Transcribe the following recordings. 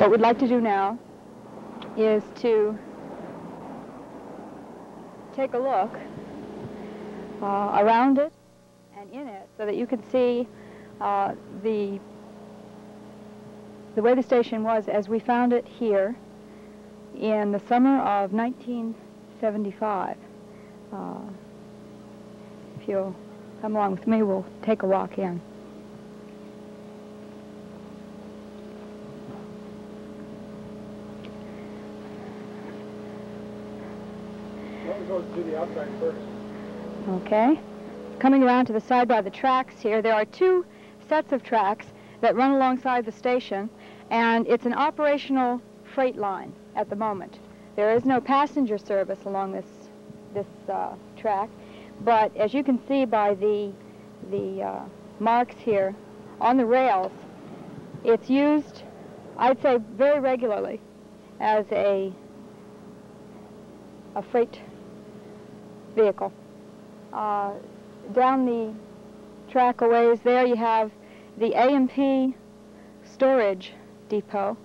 What we'd like to do now is to take a look around it and in it so that you can see the way the station was as we found it here in the summer of 1975. If you'll come along with me, we'll take a walk in. We'll go to the outside first. Okay. Coming around to the side by the tracks here, there are two sets of tracks that run alongside the station, and it's an operational freight line at the moment. There is no passenger service along this track, but as you can see by the marks here on the rails, it's used, I'd say, very regularly as a freight vehicle. Down the track a ways there you have the A&P storage depot,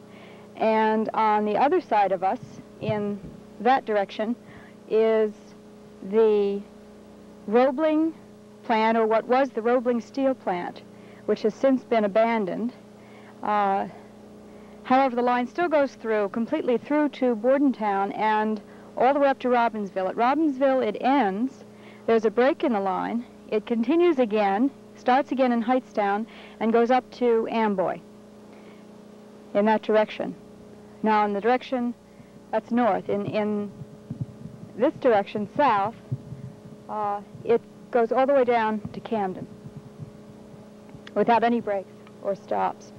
and on the other side of us in that direction is the Roebling plant, or what was the Roebling steel plant, which has since been abandoned. However, the line still goes through, completely through to Bordentown and all the way up to Robbinsville. At Robbinsville it ends. There's a break in the line. It continues again, starts again in Hightstown, and goes up to Amboy in that direction. Now in the direction that's north, in this direction, south, it goes all the way down to Camden without any breaks or stops.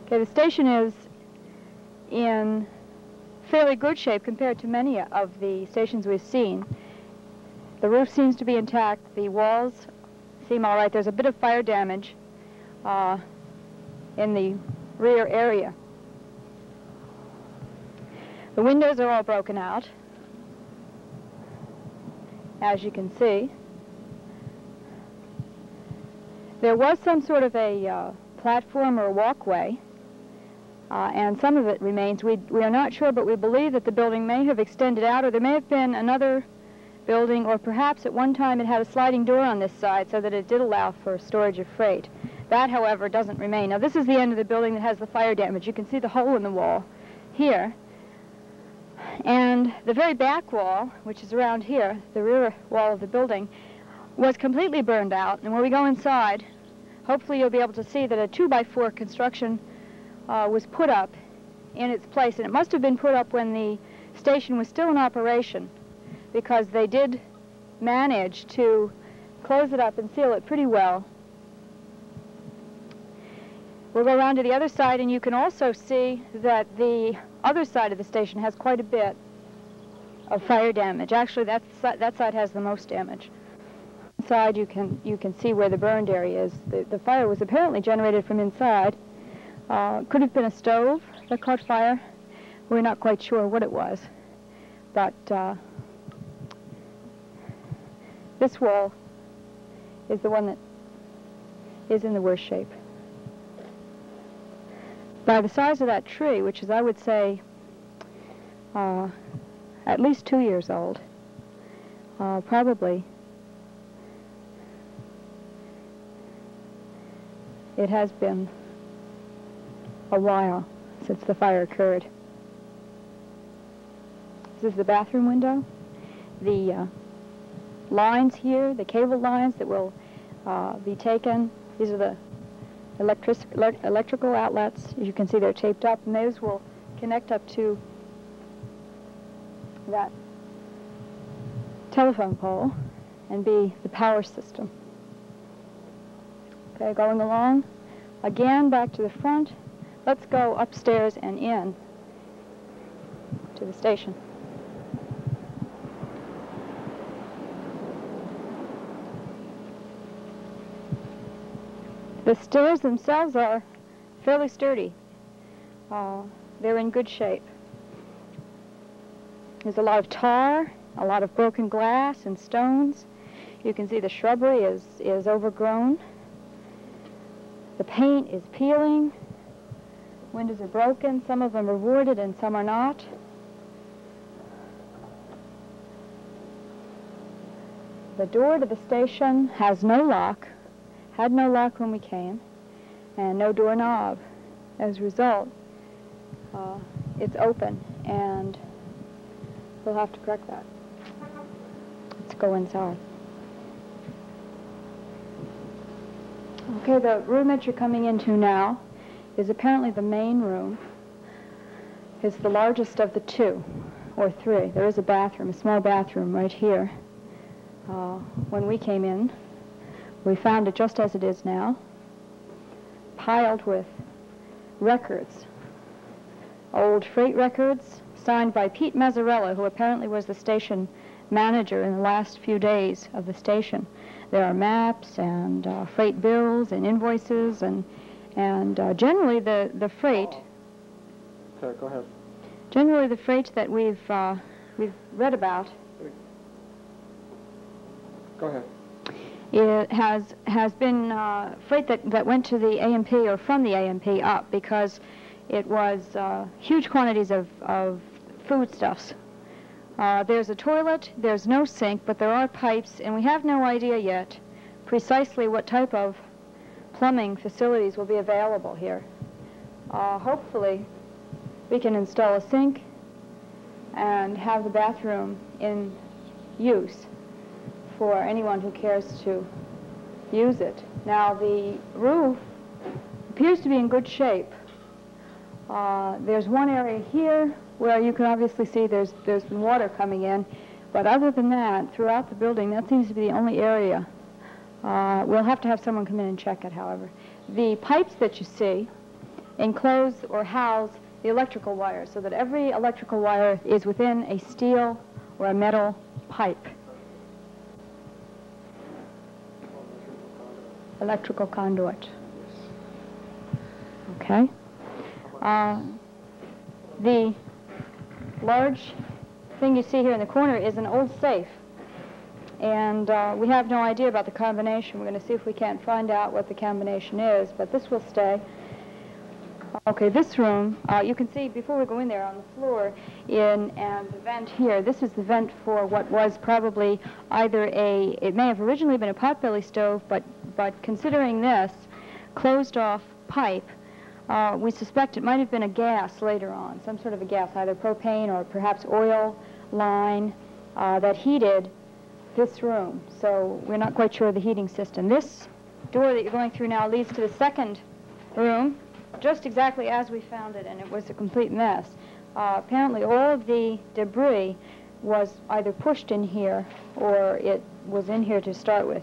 Okay, the station is in fairly good shape compared to many of the stations we've seen. The roof seems to be intact. The walls seem all right. There's a bit of fire damage in the rear area. The windows are all broken out, as you can see. There was some sort of a platform or a walkway, and some of it remains. We are not sure, but we believe that the building may have extended out, or there may have been another building, or perhaps at one time it had a sliding door on this side so that it did allow for storage of freight. That, however, doesn't remain. Now, this is the end of the building that has the fire damage. You can see the hole in the wall here. And the very back wall, which is around here, the rear wall of the building, was completely burned out. And when we go inside, hopefully you'll be able to see that a 2x4 construction was put up in its place. And it must have been put up when the station was still in operation, because they did manage to close it up and seal it pretty well. We'll go around to the other side, and you can also see that the other side of the station has quite a bit of fire damage. Actually, that side has the most damage. Inside, you can see where the burned area is. The fire was apparently generated from inside. Could have been a stove that caught fire. We're not quite sure what it was, but this wall is the one that is in the worst shape. By the size of that tree, which is, I would say, at least 2 years old, probably, it has been a while since the fire occurred. This is the bathroom window. The lines here, the cable lines that will be taken, these are the electrical outlets. As you can see, they're taped up, and those will connect up to that telephone pole and be the power system. Okay, going along, again back to the front. Let's go upstairs and in to the station. The stairs themselves are fairly sturdy. They're in good shape. There's a lot of tar, a lot of broken glass and stones. You can see the shrubbery is overgrown. The paint is peeling. Windows are broken. Some of them are boarded and some are not. The door to the station has no lock, had no lock when we came, and no doorknob. As a result, it's open, and we'll have to correct that. Let's go inside. Okay, the room that you're coming into now is apparently the main room. It's the largest of the two, or three. There is a bathroom, a small bathroom right here. When we came in, we found it just as it is now, piled with records, old freight records, signed by Pete Mazzarella, who apparently was the station manager in the last few days of the station. There are maps and freight bills and invoices and generally the freight. Okay, go ahead. Generally the freight that we've read about. Go ahead. It has been freight that went to the AMP or from the AMP up because it was huge quantities of foodstuffs. There's a toilet, there's no sink, but there are pipes, and we have no idea yet precisely what type of plumbing facilities will be available here. Hopefully, we can install a sink and have the bathroom in use for anyone who cares to use it. Now, the roof appears to be in good shape. There's one area here where you can obviously see there's been water coming in, but other than that, throughout the building, that seems to be the only area. We'll have to have someone come in and check it, however. The pipes that you see enclose or house the electrical wires, so that every electrical wire is within a steel or a metal pipe. Electrical conduit. Okay. The large thing you see here in the corner is an old safe. And we have no idea about the combination. We're going to see if we can't find out what the combination is, but this will stay. Okay, this room, you can see before we go in there on the floor and the vent here, this is the vent for what was probably either it may have originally been a potbelly stove, but considering this closed off pipe, we suspect it might have been a gas later on, some sort of a gas, either propane or perhaps oil line that heated this room. So we're not quite sure of the heating system. This door that you're going through now leads to the second room, just exactly as we found it, and it was a complete mess. Apparently all of the debris was either pushed in here or it was in here to start with.